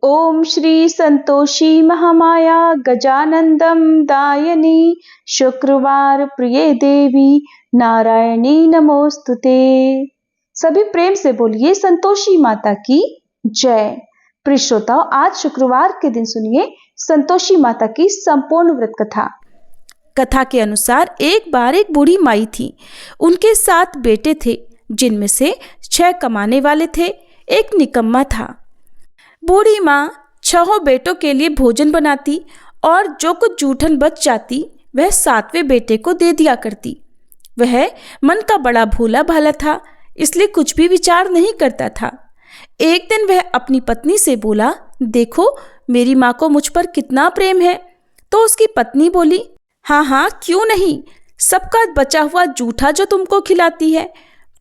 ओम श्री संतोषी महामाया गजानंदम दायनी शुक्रवार प्रिय देवी नारायणी नमोस्तुते। सभी प्रेम से बोलिए संतोषी माता की जय। प्रिय श्रोताओं, आज शुक्रवार के दिन सुनिए संतोषी माता की संपूर्ण व्रत कथा। कथा के अनुसार एक बार एक बूढ़ी माई थी। उनके 7 बेटे थे, जिनमें से 6 कमाने वाले थे, एक निकम्मा था। बूढ़ी माँ 6 बेटों के लिए भोजन बनाती और जो कुछ जूठन बच जाती वह 7वें बेटे को दे दिया करती। वह मन का बड़ा भोला भाला था, इसलिए कुछ भी विचार नहीं करता था। एक दिन वह अपनी पत्नी से बोला, देखो मेरी माँ को मुझ पर कितना प्रेम है। तो उसकी पत्नी बोली, हाँ हाँ क्यों नहीं, सबका बचा हुआ जूठा जो तुमको खिलाती है।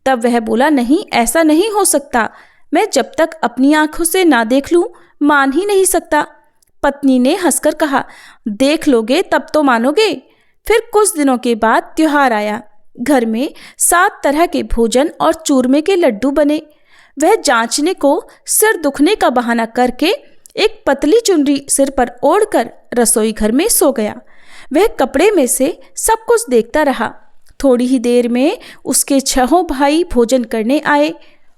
तब वह बोला, नहीं ऐसा नहीं हो सकता, मैं जब तक अपनी आंखों से ना देख लूं मान ही नहीं सकता। पत्नी ने हंसकर कहा, देख लोगे तब तो मानोगे। फिर कुछ दिनों के बाद त्योहार आया। घर में 7 तरह के भोजन और चूरमे के लड्डू बने। वह जांचने को सिर दुखने का बहाना करके एक पतली चुनरी सिर पर ओढ़कर रसोई घर में सो गया। वह कपड़े में से सब कुछ देखता रहा। थोड़ी ही देर में उसके 6 भाई भोजन करने आए।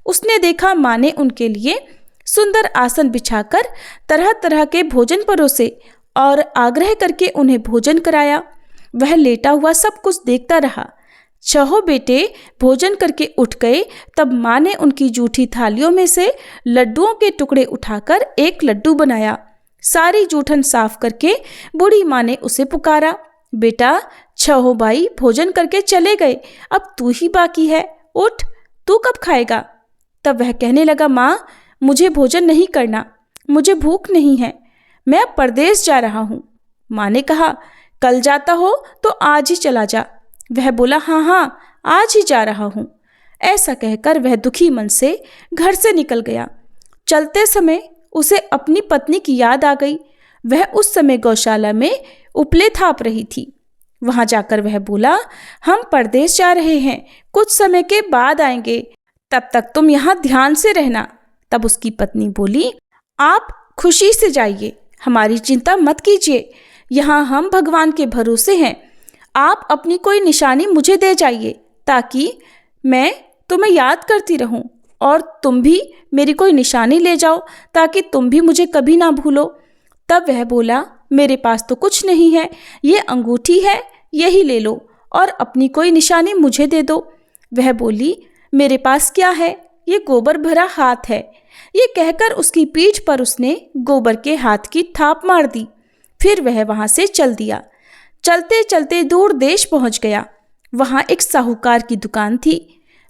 उसने देखा माँ ने उनके लिए सुंदर आसन बिछाकर तरह तरह के भोजन परोसे और आग्रह करके उन्हें भोजन कराया। वह लेटा हुआ सब कुछ देखता रहा। 6 बेटे भोजन करके उठ गए। तब माँ ने उनकी जूठी थालियों में से लड्डुओं के टुकड़े उठाकर एक लड्डू बनाया। सारी जूठन साफ करके बूढ़ी माँ ने उसे पुकारा, बेटा 6 भाई भोजन करके चले गए, अब तू ही बाकी है, उठ, तू कब खाएगा। तब वह कहने लगा, माँ मुझे भोजन नहीं करना, मुझे भूख नहीं है, मैं अब परदेश जा रहा हूँ। माँ ने कहा, कल जाता हो तो आज ही चला जा। वह बोला, हाँ हाँ आज ही जा रहा हूँ। ऐसा कहकर वह दुखी मन से घर से निकल गया। चलते समय उसे अपनी पत्नी की याद आ गई। वह उस समय गौशाला में उपले थाप रही थी। वहां जाकर वह बोला, हम परदेश जा रहे हैं, कुछ समय के बाद आएंगे, तब तक तुम यहाँ ध्यान से रहना। तब उसकी पत्नी बोली, आप खुशी से जाइए, हमारी चिंता मत कीजिए, यहाँ हम भगवान के भरोसे हैं। आप अपनी कोई निशानी मुझे दे जाइए ताकि मैं तुम्हें याद करती रहूं, और तुम भी मेरी कोई निशानी ले जाओ ताकि तुम भी मुझे कभी ना भूलो। तब वह बोला, मेरे पास तो कुछ नहीं है, ये अंगूठी है, यही ले लो और अपनी कोई निशानी मुझे दे दो। वह बोली, मेरे पास क्या है, ये गोबर भरा हाथ है। ये कहकर उसकी पीठ पर उसने गोबर के हाथ की थाप मार दी। फिर वह वहां से चल दिया। चलते चलते दूर देश पहुंच गया। वहां एक साहूकार की दुकान थी।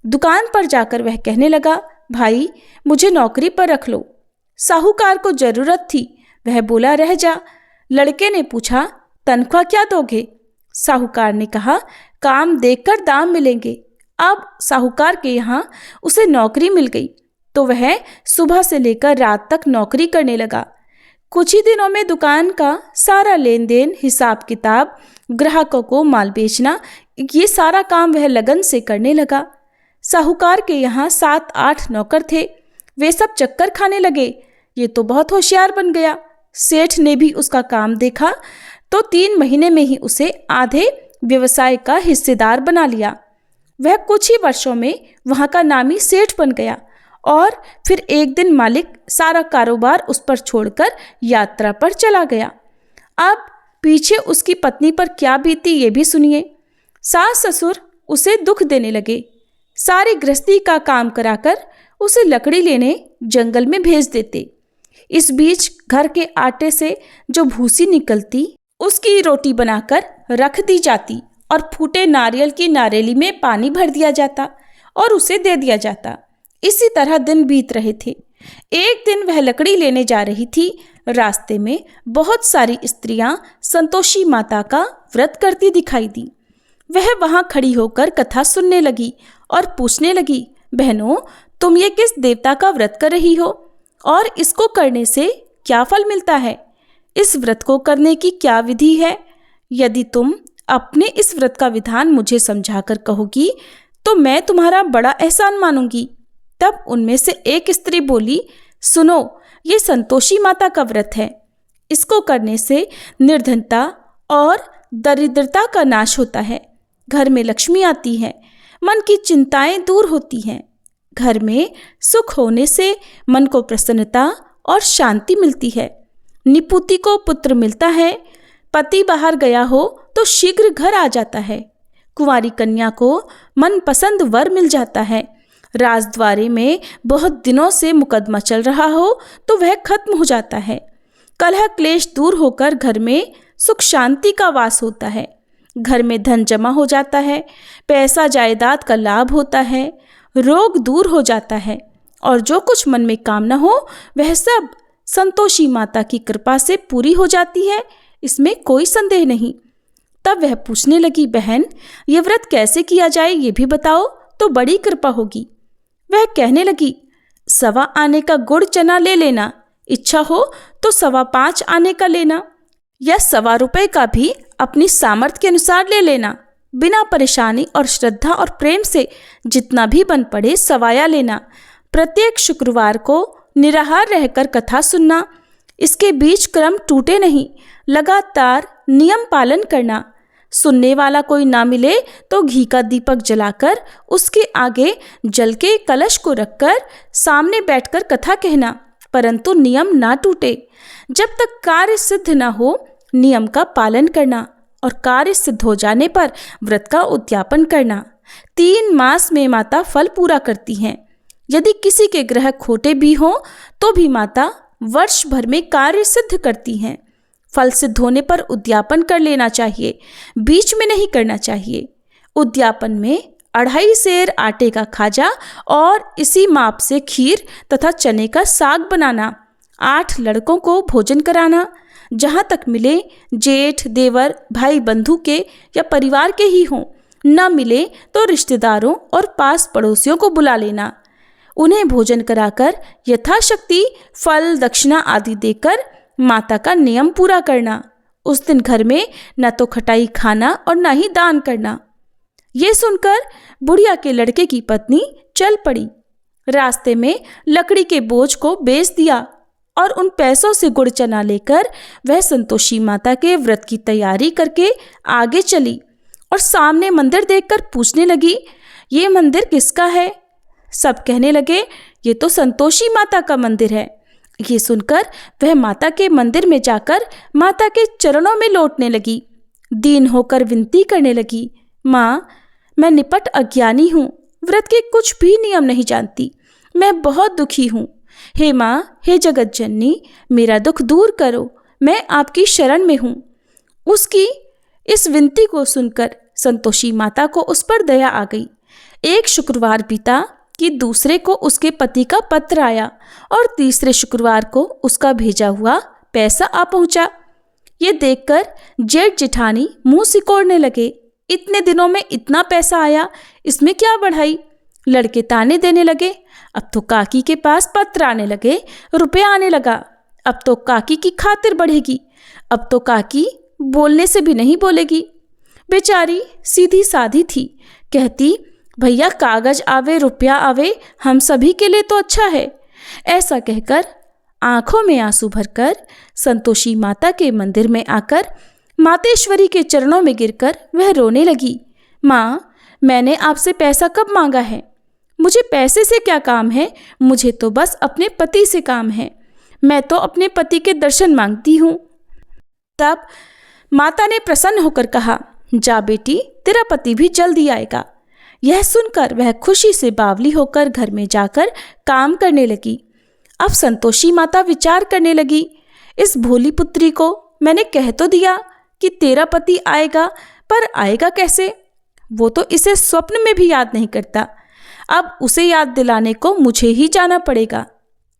दुकान पर जाकर वह कहने लगा, भाई मुझे नौकरी पर रख लो। साहूकार को जरूरत थी। वह बोला, रह जा। लड़के ने पूछा, तनख्वाह क्या दोगे। साहूकार ने कहा, काम देखकर दाम मिलेंगे। अब साहूकार के यहाँ उसे नौकरी मिल गई तो वह सुबह से लेकर रात तक नौकरी करने लगा। कुछ ही दिनों में दुकान का सारा लेन देन, हिसाब किताब, ग्राहकों को माल बेचना, ये सारा काम वह लगन से करने लगा। साहूकार के यहाँ 7-8 नौकर थे। वे सब चक्कर खाने लगे, ये तो बहुत होशियार बन गया। सेठ ने भी उसका काम देखा तो 3 महीने में ही उसे आधे व्यवसाय का हिस्सेदार बना लिया। वह कुछ ही वर्षों में वहाँ का नामी सेठ बन गया। और फिर एक दिन मालिक सारा कारोबार उस पर छोड़कर यात्रा पर चला गया। अब पीछे उसकी पत्नी पर क्या बीती ये भी सुनिए। सास ससुर उसे दुख देने लगे। सारी गृहस्थी का काम कराकर उसे लकड़ी लेने जंगल में भेज देते। इस बीच घर के आटे से जो भूसी निकलती उसकी रोटी बनाकर रख दी जाती और फूटे नारियल की नारेली में पानी भर दिया जाता और उसे दे दिया जाता। इसी तरह दिन बीत रहे थे। एक दिन वह लकड़ी लेने जा रही थी। रास्ते में बहुत सारी स्त्रियां संतोषी माता का व्रत करती दिखाई दी। वह वहां खड़ी होकर कथा सुनने लगी और पूछने लगी, बहनों तुम ये किस देवता का व्रत कर रही हो और इसको करने से क्या फल मिलता है? इस व्रत को करने की क्या विधि है? यदि तुम अपने इस व्रत का विधान मुझे समझाकर कहोगी तो मैं तुम्हारा बड़ा एहसान मानूंगी। तब उनमें से एक स्त्री बोली, सुनो ये संतोषी माता का व्रत है। इसको करने से निर्धनता और दरिद्रता का नाश होता है, घर में लक्ष्मी आती है, मन की चिंताएं दूर होती हैं, घर में सुख होने से मन को प्रसन्नता और शांति मिलती है, निपुति को पुत्र मिलता है, पति बाहर गया हो तो शीघ्र घर आ जाता है, कुंवारी कन्या को मनपसंद वर मिल जाता है, राजद्वारे में बहुत दिनों से मुकदमा चल रहा हो तो वह खत्म हो जाता है, कलह क्लेश दूर होकर घर में सुख शांति का वास होता है, घर में धन जमा हो जाता है, पैसा जायदाद का लाभ होता है, रोग दूर हो जाता है और जो कुछ मन में कामना हो वह सब संतोषी माता की कृपा से पूरी हो जाती है, इसमें कोई संदेह नहीं। तब वह पूछने लगी, बहन ये व्रत कैसे किया जाए ये भी बताओ तो बड़ी कृपा होगी। वह कहने लगी, 1.25 आने का गुड़ चना ले लेना, इच्छा हो तो 5.25 आने का लेना या 1.25 रुपये का भी अपनी सामर्थ्य के अनुसार ले लेना, बिना परेशानी और श्रद्धा और प्रेम से जितना भी बन पड़े सवाया लेना। प्रत्येक शुक्रवार को निराहार रहकर कथा सुनना, इसके बीच क्रम टूटे नहीं, लगातार नियम पालन करना। सुनने वाला कोई ना मिले तो घी का दीपक जलाकर उसके आगे जल के कलश को रखकर सामने बैठकर कथा कहना, परंतु नियम ना टूटे। जब तक कार्य सिद्ध ना हो नियम का पालन करना और कार्य सिद्ध हो जाने पर व्रत का उद्यापन करना। 3 मास में माता फल पूरा करती हैं। यदि किसी के ग्रह खोटे भी हों तो भी माता वर्ष भर में कार्य सिद्ध करती हैं। फल सिद्ध होने पर उद्यापन कर लेना चाहिए, बीच में नहीं करना चाहिए। उद्यापन में 2.5 सेर आटे का खाजा और इसी माप से खीर तथा चने का साग बनाना, 8 लड़कों को भोजन कराना, जहाँ तक मिले जेठ देवर भाई बंधु के या परिवार के ही हों, न मिले तो रिश्तेदारों और पास पड़ोसियों को बुला लेना, उन्हें भोजन कराकर यथाशक्ति फल दक्षिणा आदि देकर माता का नियम पूरा करना। उस दिन घर में न तो खटाई खाना और न ही दान करना। ये सुनकर बुढ़िया के लड़के की पत्नी चल पड़ी, रास्ते में लकड़ी के बोझ को बेच दिया और उन पैसों से गुड़ चना लेकर वह संतोषी माता के व्रत की तैयारी करके आगे चली और सामने मंदिर देखकर पूछने लगी, ये मंदिर किसका है? सब कहने लगे, ये तो संतोषी माता का मंदिर है। ये सुनकर वह माता के मंदिर में जाकर माता के चरणों में लौटने लगी, दीन होकर विनती करने लगी, माँ मैं निपट अज्ञानी हूँ, व्रत के कुछ भी नियम नहीं जानती, मैं बहुत दुखी हूँ। हे माँ, हे जगत जननी, मेरा दुख दूर करो, मैं आपकी शरण में हूँ। उसकी इस विनती को सुनकर संतोषी माता को उस पर दया आ गई। एक शुक्रवार बीता कि दूसरे को उसके पति का पत्र आया और तीसरे शुक्रवार को उसका भेजा हुआ पैसा आ पहुंचा। ये देखकर जेठ जेठानी मुंह सिकोड़ने लगे, इतने दिनों में इतना पैसा आया, इसमें क्या बढ़ाई? लड़के ताने देने लगे, अब तो काकी के पास पत्र आने लगे, रुपया आने लगा, अब तो काकी की खातिर बढ़ेगी, अब तो काकी बोलने से भी नहीं बोलेगी। बेचारी सीधी साधी थी, कहती भैया कागज आवे रुपया आवे, हम सभी के लिए तो अच्छा है। ऐसा कहकर आंखों में आंसू भरकर संतोषी माता के मंदिर में आकर मातेश्वरी के चरणों में गिरकर वह रोने लगी, माँ मैंने आपसे पैसा कब मांगा है? मुझे पैसे से क्या काम है? मुझे तो बस अपने पति से काम है, मैं तो अपने पति के दर्शन मांगती हूँ। तब माता ने प्रसन्न होकर कहा, जा बेटी, तेरा पति भी जल्दी आएगा। यह सुनकर वह खुशी से बावली होकर घर में जाकर काम करने लगी। अब संतोषी माता विचार करने लगी, इस भोली पुत्री को मैंने कह तो दिया कि तेरा पति आएगा, पर आएगा कैसे? वो तो इसे स्वप्न में भी याद नहीं करता, अब उसे याद दिलाने को मुझे ही जाना पड़ेगा।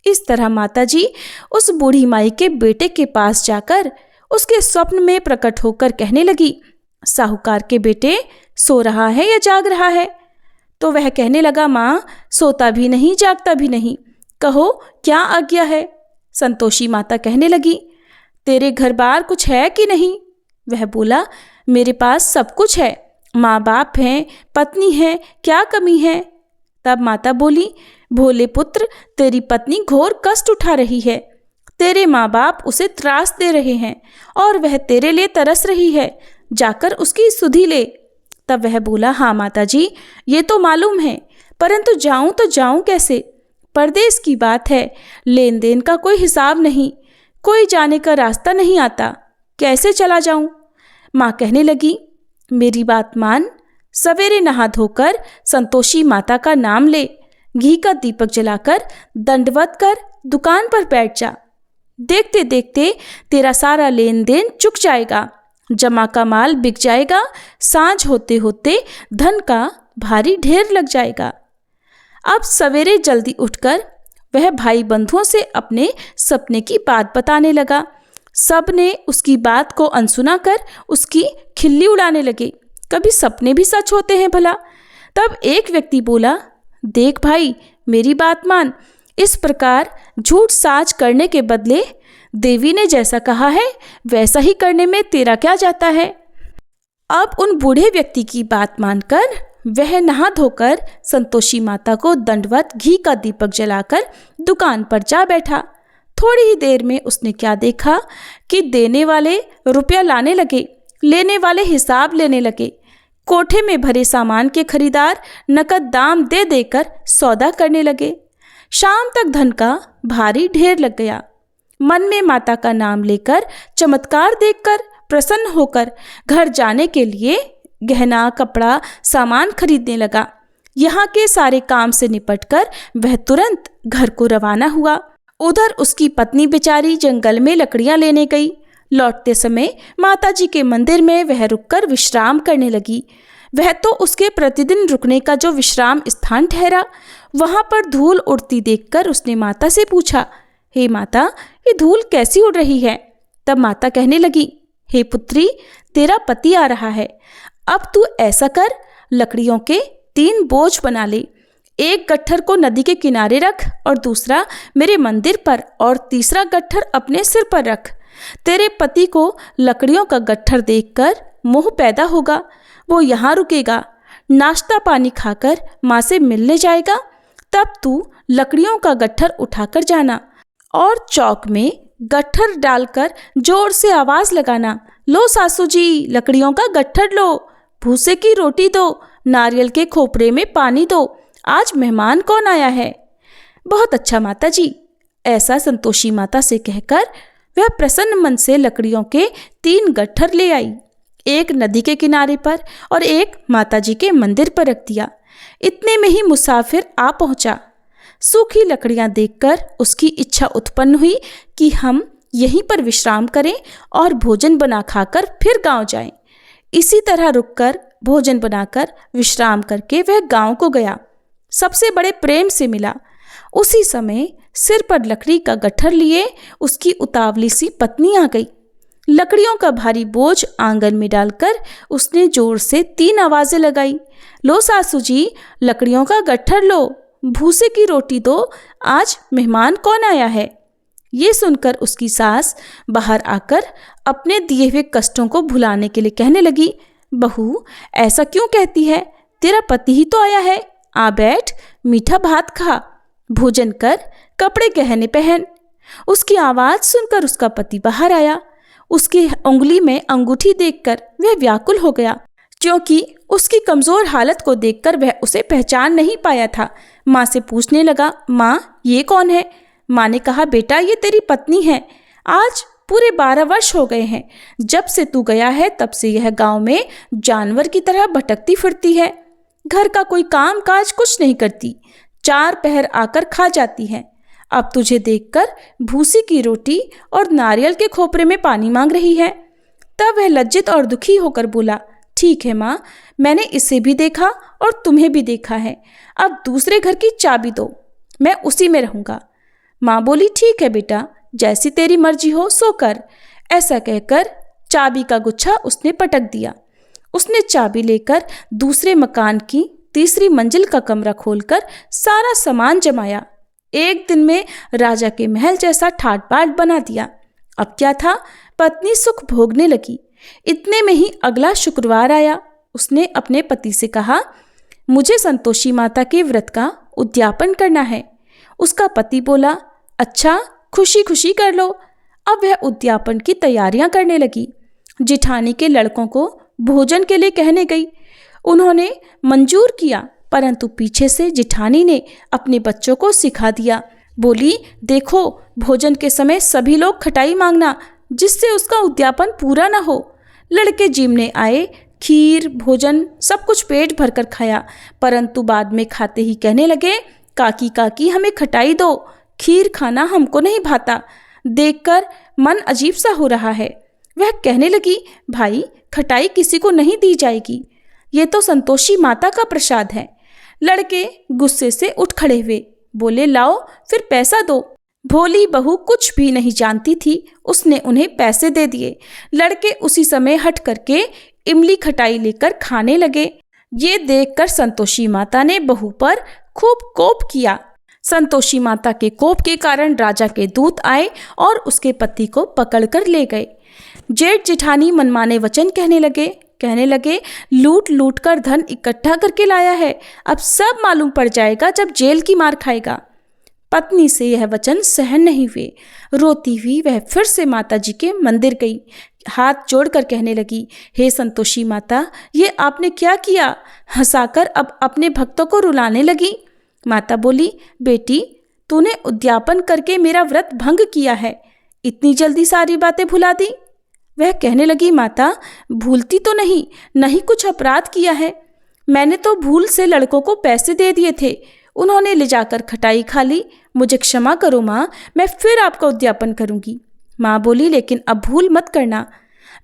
इस तरह माताजी उस बूढ़ी माई के बेटे के पास जाकर उसके स्वप्न में प्रकट होकर कहने लगी, साहूकार के बेटे सो रहा है या जाग रहा है? तो वह कहने लगा, माँ सोता भी नहीं जागता भी नहीं, कहो क्या आज्ञा है? संतोषी माता कहने लगी, तेरे घर बार कुछ है कि नहीं? वह बोला, मेरे पास सब कुछ है, माँ बाप हैं, पत्नी है, क्या कमी है? तब माता बोली, भोले पुत्र, तेरी पत्नी घोर कष्ट उठा रही है, तेरे माँ बाप उसे त्रास दे रहे हैं और वह तेरे लिए तरस रही है, जाकर उसकी सुधि ले। तब वह बोला, हाँ माताजी, ये तो मालूम है, परंतु जाऊं तो जाऊं कैसे? परदेश की बात है, लेन देन का कोई हिसाब नहीं, कोई जाने का रास्ता नहीं आता, कैसे चला जाऊं? माँ कहने लगी, मेरी बात मान, सवेरे नहा धोकर संतोषी माता का नाम ले, घी का दीपक जलाकर दंडवत कर दुकान पर बैठ जा। देखते देखते तेरा सारा लेन देन चुक जाएगा, जमा का माल बिक जाएगा, सांझ होते होते धन का भारी ढेर लग जाएगा। अब सवेरे जल्दी उठकर वह भाई बंधुओं से अपने सपने की बात बताने लगा। सब ने उसकी बात को अनसुना कर उसकी खिल्ली उड़ाने लगे। कभी सपने भी सच होते हैं भला? तब एक व्यक्ति बोला, देख भाई, मेरी बात मान, इस प्रकार झूठ साज करने के बदले देवी ने जैसा कहा है वैसा ही करने में तेरा क्या जाता है? अब उन बूढ़े व्यक्ति की बात मानकर वह नहा धोकर संतोषी माता को दंडवत घी का दीपक जलाकर दुकान पर जा बैठा। थोड़ी ही देर में उसने क्या देखा कि देने वाले रुपया लाने लगे, लेने वाले हिसाब लेने लगे। कोठे में भरे सामान के खरीदार नकद दाम दे देकर सौदा करने लगे। शाम तक धन का भारी ढेर लग गया। मन में माता का नाम लेकर, चमत्कार देखकर प्रसन्न होकर घर जाने के लिए गहना, कपड़ा, सामान खरीदने लगा। यहाँ के सारे काम से निपटकर वह तुरंत घर को रवाना हुआ। उधर उसकी पत्नी बेचारी जंगल में लकड़ियां लेने गई। लौटते समय माताजी के मंदिर में वह रुककर विश्राम करने लगी। वह तो उसके प्रतिदिन रुकने का जो विश्राम स्थान ठहरा। वहां पर धूल उड़ती देखकर उसने माता से पूछा, हे माता, ये धूल कैसी उड़ रही है? तब माता कहने लगी, हे पुत्री, तेरा पति आ रहा है। अब तू ऐसा कर, लकड़ियों के 3 बोझ बना ले। एक गट्ठर को नदी के किनारे रख और दूसरा मेरे मंदिर पर और तीसरा गट्ठर अपने सिर पर रख। तेरे पति को लकड़ियों का गट्ठर देखकर मोह पैदा होगा। वो यहाँ रुकेगा, नाश्ता पानी खाकर माँ से मिलने जाएगा। तब तू लकड़ियों का गट्ठर उठाकर जाना और चौक में गट्ठर डालकर जोर से आवाज लगाना, लो सासू जी, लकड़ियों का गट्ठर लो, भूसे की रोटी दो, नारियल के खोपरे में पानी दो, आज मेहमान कौन आया है? बहुत अच्छा माता जी। ऐसा संतोषी माता से कहकर वह प्रसन्न मन से लकड़ियों के 3 गट्ठर ले आई। एक नदी के किनारे पर और एक माताजी के मंदिर पर रख दिया। इतने में ही मुसाफिर आ पहुंचा। सूखी लकड़ियां देखकर उसकी इच्छा उत्पन्न हुई कि हम यहीं पर विश्राम करें और भोजन बना खाकर फिर गांव जाएं। इसी तरह रुककर भोजन बनाकर विश्राम करके वह गांव को गया। सबसे बड़े प्रेम से मिला। उसी समय सिर पर लकड़ी का गट्ठर लिए उसकी उतावली सी पत्नी आ गई। लकड़ियों का भारी बोझ आंगन में डालकर उसने जोर से 3 आवाजें लगाई, लो सासू जी, लकड़ियों का गट्ठर लो, भूसे की रोटी दो, आज मेहमान कौन आया है? ये सुनकर उसकी सास बाहर आकर अपने दिए हुए कष्टों को भुलाने के लिए कहने लगी, बहू, ऐसा क्यों कहती है? तेरा पति ही तो आया है। आ बैठ, मीठा भात खा, भोजन कर, कपड़े गहने पहन। उसकी आवाज सुनकर उसका पति बाहर आया। उसकी उंगली में अंगूठी देखकर वह व्याकुल हो गया, क्योंकि उसकी कमजोर हालत को देखकर वह उसे पहचान नहीं पाया था। माँ से पूछने लगा, माँ, ये कौन है? माँ ने कहा, बेटा, ये तेरी पत्नी है। आज पूरे 12 वर्ष हो गए हैं जब से तू गया है, तब से यह गांव में जानवर की तरह भटकती फिरती है। घर का कोई काम काज कुछ नहीं करती, 4 पहर आकर खा जाती है। अब तुझे देखकर भूसी की रोटी और नारियल के खोपरे में पानी मांग रही है। तब वह लज्जित और दुखी होकर बोला, ठीक है माँ, मैंने इसे भी देखा और तुम्हें भी देखा है। अब दूसरे घर की चाबी दो, मैं उसी में रहूंगा। माँ बोली, ठीक है बेटा, जैसी तेरी मर्जी हो सो कर। ऐसा कहकर चाबी का गुच्छा उसने पटक दिया। उसने चाबी लेकर दूसरे मकान की तीसरी मंजिल का कमरा खोलकर सारा सामान जमाया। एक दिन में राजा के महल जैसा ठाट बाट बना दिया। अब क्या था, पत्नी सुख भोगने लगी। इतने में ही अगला शुक्रवार आया। उसने अपने पति से कहा, मुझे संतोषी माता के व्रत का उद्यापन करना है। उसका पति बोला, अच्छा, खुशी खुशी कर लो। अब वह उद्यापन की तैयारियां करने लगी। जिठानी के लड़कों को भोजन के लिए कहने गई। उन्होंने मंजूर किया, परंतु पीछे से जिठानी ने अपने बच्चों को सिखा दिया। बोली, देखो, भोजन के समय सभी लोग खटाई मांगना, जिससे उसका उद्यापन पूरा ना हो। लड़के जिमने आए, खीर भोजन सब कुछ पेट भरकर खाया, परंतु बाद में खाते ही कहने लगे, काकी काकी हमें खटाई दो, खीर खाना हमको नहीं भाता, देखकर मन अजीब सा हो रहा है। वह कहने लगी, भाई खटाई किसी को नहीं दी जाएगी, ये तो संतोषी माता का प्रसाद है। लड़के गुस्से से उठ खड़े हुए, बोले, लाओ फिर पैसा दो। भोली बहू कुछ भी नहीं जानती थी, उसने उन्हें पैसे दे दिए। लड़के उसी समय हट करके इमली खटाई लेकर खाने लगे। ये देखकर संतोषी माता ने बहू पर खूब कोप किया। संतोषी माता के कोप के कारण राजा के दूत आए और उसके पति को पकड़कर ले गए। जेठ जिठानी मनमाने वचन कहने लगे, लूट लूट कर धन इकट्ठा करके लाया है, अब सब मालूम पड़ जाएगा जब जेल की मार खाएगा। पत्नी से यह वचन सहन नहीं हुए। रोती हुई वह फिर से माता जी के मंदिर गई। हाथ जोड़कर कहने लगी, हे संतोषी माता, ये आपने क्या किया? हंसाकर अब अपने भक्तों को रुलाने लगी। माता बोली, बेटी, तूने उद्यापन करके मेरा व्रत भंग किया है, इतनी जल्दी सारी बातें भुला दी। वह कहने लगी, माता, भूलती तो नहीं कुछ अपराध किया है। मैंने तो भूल से लड़कों को पैसे दे दिए थे, उन्होंने ले जाकर खटाई खा ली। मुझे क्षमा करो माँ, मैं फिर आपका उद्यापन करूंगी। माँ बोली, लेकिन अब भूल मत करना।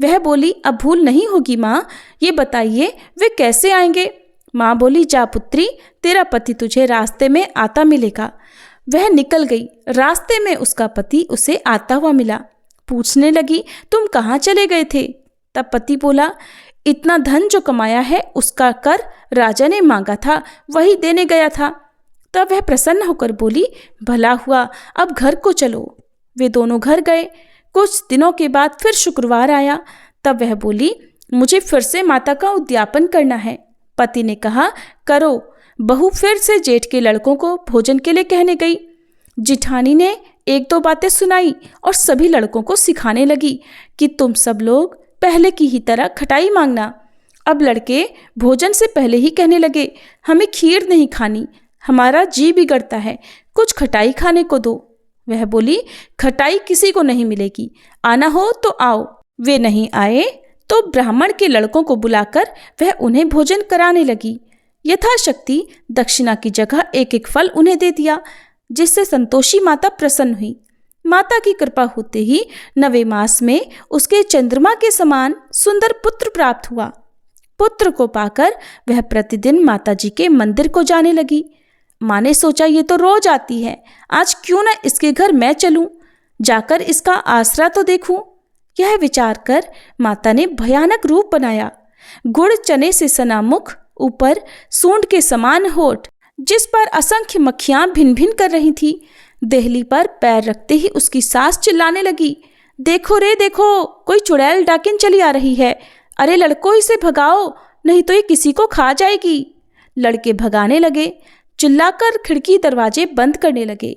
वह बोली, अब भूल नहीं होगी माँ, ये बताइए वे कैसे आएंगे? माँ बोली, जा पुत्री, तेरा पति तुझे रास्ते में आता मिलेगा। वह निकल गई। रास्ते में उसका पति उसे आता हुआ मिला। पूछने लगी, तुम कहाँ चले गए थे? तब पति बोला, इतना धन जो कमाया है उसका कर राजा ने मांगा था, वही देने गया था। तब वह प्रसन्न होकर बोली, भला हुआ, अब घर को चलो। वे दोनों घर गए। कुछ दिनों के बाद फिर शुक्रवार आया। तब वह बोली, मुझे फिर से माता का उद्यापन करना है। पति ने कहा, करो। बहू फिर से जेठ के लड़कों को भोजन के लिए कहने गई। जिठानी ने एक दो बातें सुनाई और सभी लड़कों को सिखाने लगी कि तुम सब लोग पहले की ही तरह खटाई मांगना। अब लड़के भोजन से पहले ही कहने लगे, हमें खीर नहीं खानी, हमारा जी बिगड़ता है, कुछ खटाई खाने को दो। वह बोली, खटाई किसी को नहीं मिलेगी, आना हो तो आओ। वे नहीं आए तो ब्राह्मण के लड़कों को बुलाकर वह उन्हें भोजन कराने लगी। यथाशक्ति दक्षिणा की जगह एक एक फल उन्हें दे दिया, जिससे संतोषी माता प्रसन्न हुई। माता की कृपा होते ही 9वें मास में उसके चंद्रमा के समान सुंदर पुत्र प्राप्त हुआ। पुत्र को पाकर वह प्रतिदिन माता जी के मंदिर को जाने लगी। माँ ने सोचा, ये तो रोज आती है, आज क्यों न इसके घर मैं चलूं, जाकर इसका आसरा तो देखूं। यह विचार कर माता ने भयानक रूप बनाया। गुड़ चने से सना मुख, ऊपर सूंड के समान होठ, जिस पर असंख्य मक्खियां भिन भिन कर रही थी। देहली पर पैर रखते ही उसकी सास चिल्लाने लगी, देखो रे देखो, कोई चुड़ैल डाकिन चली आ रही है, अरे लड़कों इसे भगाओ, नहीं तो ये किसी को खा जाएगी। लड़के भगाने लगे, चिल्लाकर खिड़की दरवाजे बंद करने लगे।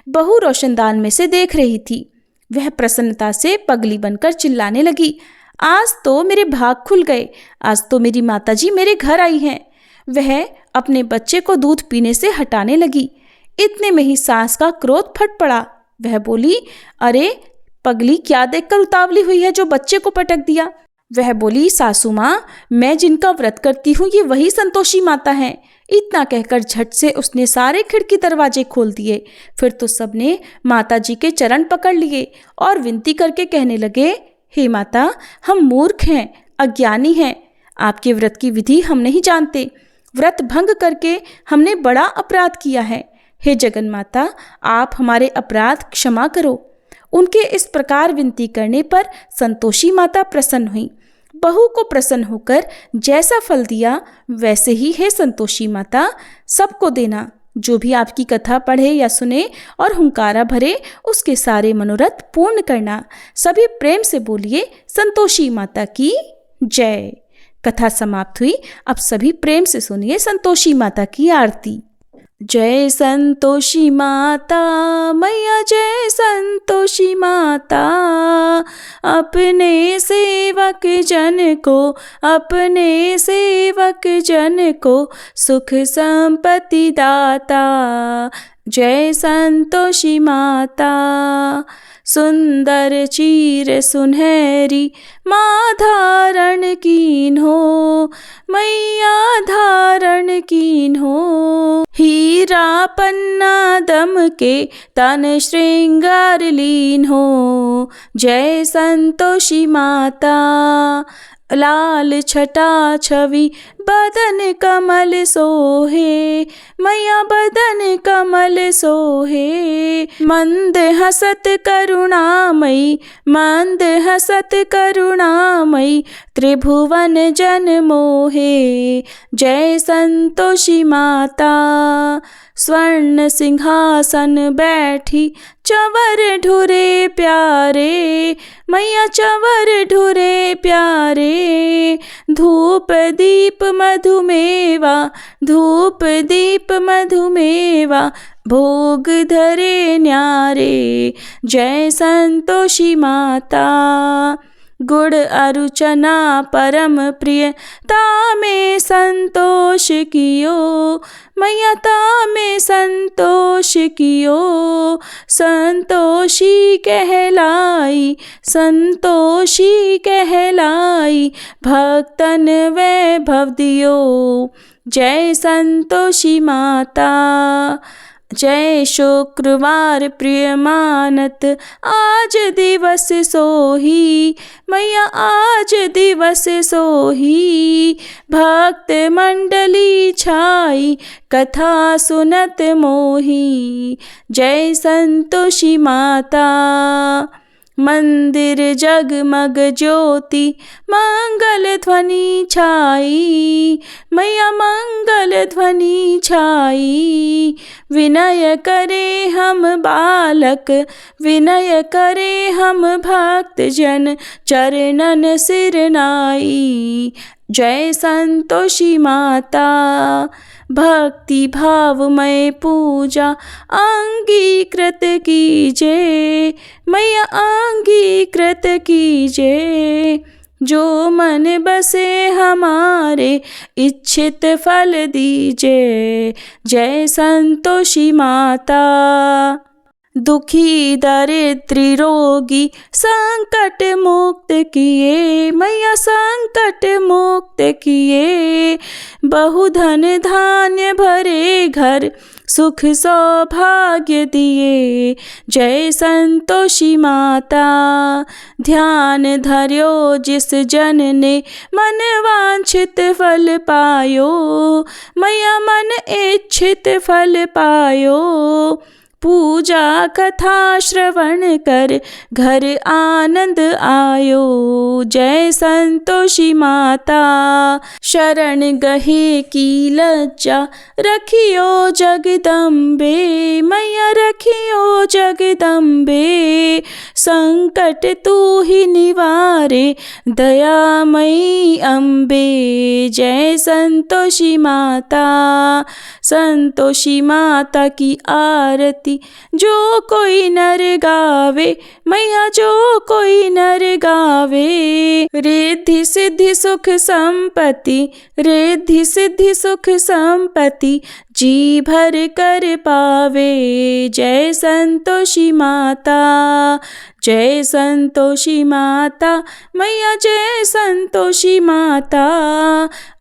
बहू रोशनदान में से देख रही थी। वह प्रसन्नता से पगली बनकर चिल्लाने लगी, आज तो मेरे भाग खुल गए, आज तो मेरी माताजी मेरे घर आई हैं। वह अपने बच्चे को दूध पीने से हटाने लगी। इतने में ही सास का क्रोध फट पड़ा। वह बोली, अरे पगली, क्या देखकर उतावली हुई है जो बच्चे को पटक दिया? वह बोली, सासू माँ, मैं जिनका व्रत करती हूँ ये वही संतोषी माता हैं। इतना कहकर झट से उसने सारे खिड़की दरवाजे खोल दिए। फिर तो सबने माता जी के चरण पकड़ लिए और विनती करके कहने लगे, हे माता, हम मूर्ख हैं, अज्ञानी हैं, आपके व्रत की विधि हम नहीं जानते, व्रत भंग करके हमने बड़ा अपराध किया है। हे जगन माता, आप हमारे अपराध क्षमा करो। उनके इस प्रकार विनती करने पर संतोषी माता प्रसन्न हुई। बहू को प्रसन्न होकर जैसा फल दिया वैसे ही हे संतोषी माता सबको देना। जो भी आपकी कथा पढ़े या सुने और हुंकारा भरे उसके सारे मनोरथ पूर्ण करना। सभी प्रेम से बोलिए संतोषी माता की जय। कथा समाप्त हुई। अब सभी प्रेम से सुनिए संतोषी माता की आरती। जय संतोषी माता मैया, जय संतोषी माता। अपने सेवक जन को, अपने सेवक जन को सुख संपत्ति दाता। जय संतोषी माता। सुंदर चीर सुनहरी माँ धारण कीन हो, मैया धारण कीन हो। हीरा पन्ना दम के तन श्रृंगार लीन हो। जय संतोषी माता। लाल छटा छवि बदन कमल सोहे, मैया बदन कमल सोहे। मंद हसत करुणामयी, मंद हसत करुणामयी, त्रिभुवन जन मोहे। जय संतोषी माता। स्वर्ण सिंहासन बैठी चंवर ढुरे प्यारे, मैया चंवर ढुरे प्यारे। धूप दीप मधुमेवा, धूप दीप मधुमेवा, भोग धरे न्यारे। जय संतोषी माता। गुड़ अरुचना परम प्रिय तामे संतोष कियो, मैया तामे संतोष कियो। संतोषी कहलाई, संतोषी कहलाई, भक्तन वैभव दियो। जय संतोषी माता। जय शुक्रवार प्रिय मानत आज दिवस सोही, मैया आज दिवस सोही। भक्त मंडली छाई कथा सुनत मोही। जय संतोषी माता। मंदिर जगमग ज्योति मंगल ध्वनि छाई, मैया मंगल ध्वनि छाई। विनय करे हम बालक, विनय करे हम भक्त जन, चरणन सिर नाई। जय संतोषी माता। भक्ति भावमय पूजा अंगीकृत कीजे, मैया अंगीकृत कीजे। जो मन बसे हमारे इच्छित फल दीजे। जय संतोषी माता। दुखी दरिद्री रोगी संकट मुक्त किए, मैया संकट मुक्त किए। बहुधन धान्य भरे घर, सुख सौभाग्य दिए। जय संतोषी माता। ध्यान धर्यो जिस जन ने, मन वांछित फल पायो, मैया मन इच्छित फल पायो। पूजा कथा श्रवण कर घर आनंद आयो। जय संतोषी माता। शरण गहे की लज्जा रखियो जगदम्बे, मैया रखियो जगदम्बे। संकट तू ही निवारे दयामयी अम्बे। जय संतोषी माता। संतोषी माता की आरती जो कोई नर गावे, मैया जो कोई नर गावे। रिद्धि सिद्धि सुख संपत्ति, रिद्धि सिद्धि सुख संपत्ति, जी भर कर पावे। जय संतोषी माता। जय संतोषी माता, मैया जय संतोषी माता।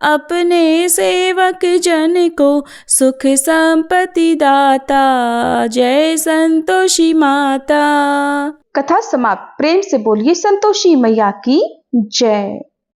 अपने सेवक जन को सुख संपत्ति दाता। जय संतोषी माता। कथा समाप्त। प्रेम से बोलिए संतोषी मैया की जय।